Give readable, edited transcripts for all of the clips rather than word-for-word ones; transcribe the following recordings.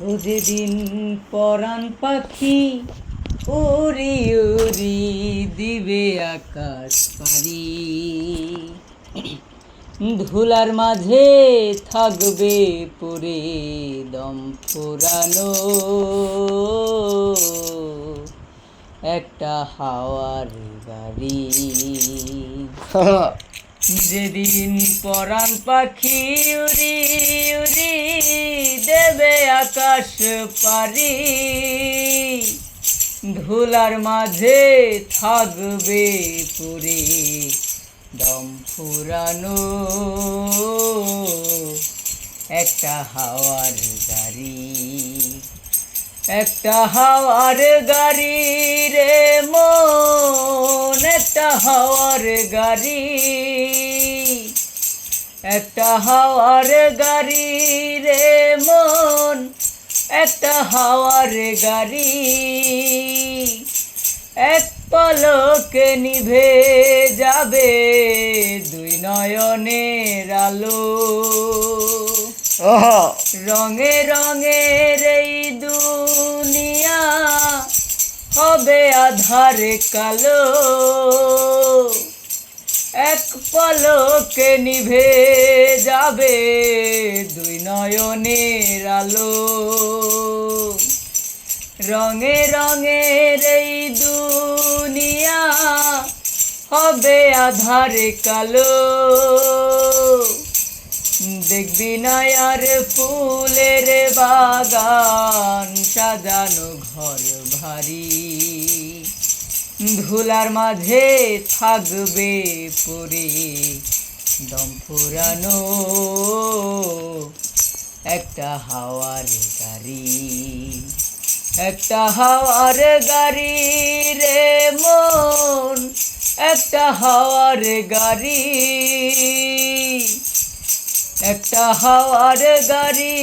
ও যেদিন পরাণ পাখি উড়ি উড়ি দিবে আকাশ পারি, ধুলার মাঝে থাকবে পড়ে দম ফুরানো একটা হাওয়ার গাড়ি। যেদিন পরাণ পাখি উড়ি উড়ি দেবে আকাশ পারি, ধুলার মাঝে থাকবে পুরে দম ফুরানো একটা হাওয়ার গাড়ি। একটা হাওয়ার গাড়ি রে মন, একটা হাওয়ার গাড়ি, একটা হাওয়ার গাড়ি রে মন, একটা হাওয়ার গাড়ি। এক পলকে নিভে যাবে দুই নয়নের আলো, রঙে রঙের এই দুনিয়া হবে আধার কালো। এক পলকে নিভে যাবে দুই নয়নের আলো, রঙে রঙের এই দুনিয়া হবে আধার কালো। দেখবি না আর ফুলের বাগান সাজানো ঘর ভারী, ধুলার মাঝে থাকবে পড়ে দম ফুরানো একটা হাওয়ার গাড়ি। একটা হাওয়ার গাড়ি রে মন, একটা হাওয়ার গাড়ি, একটা হাওয়ার গাড়ি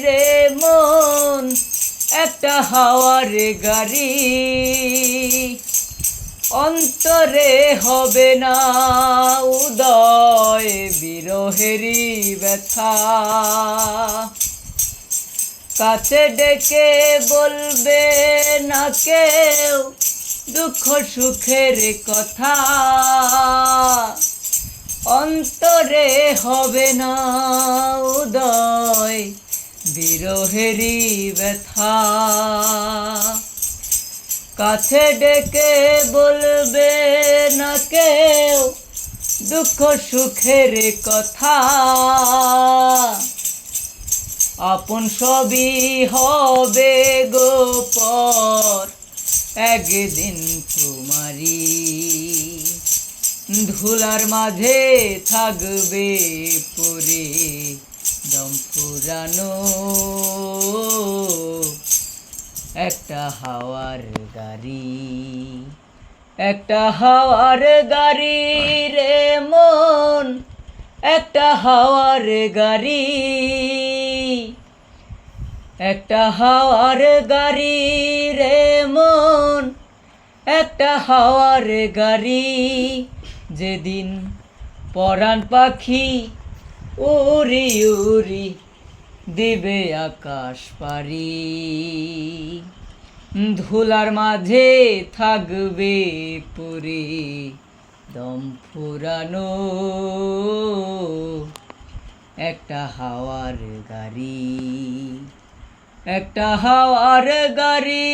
রে মন, একটা হাওয়ার গাড়ি। অন্তরে হবে না উদয় বিরহেরই ব্যথা, কাছে ডেকে বলবে না কেউ দুঃখ সুখের কথা। অন্তরে হবে না উদয় বিরহেরই ব্যথা, কাছে ডেকে বলবে না কেউ দুঃখ সুখের কথা। আপন সবই হবে গোপর একদিন তোমারি, ধুলার মাঝে থাকবে পড়ে দম ফুরানো একটা হাওয়ার গাড়ি। একটা হাওয়ার গাড়ি রে মন, একটা হাওয়ার গাড়ি, একটা হাওয়ার গাড়ি রে মন, একটা হাওয়ার গাড়ি। যেদিন পরাণ পাখি উড়ি উড়ি দিবে আকাশ পারি, ধুলার মাঝে থাকবে পড়ে দম ফুরানো একটা হাওয়ার গাড়ি। একটা হাওয়ার গাড়ি।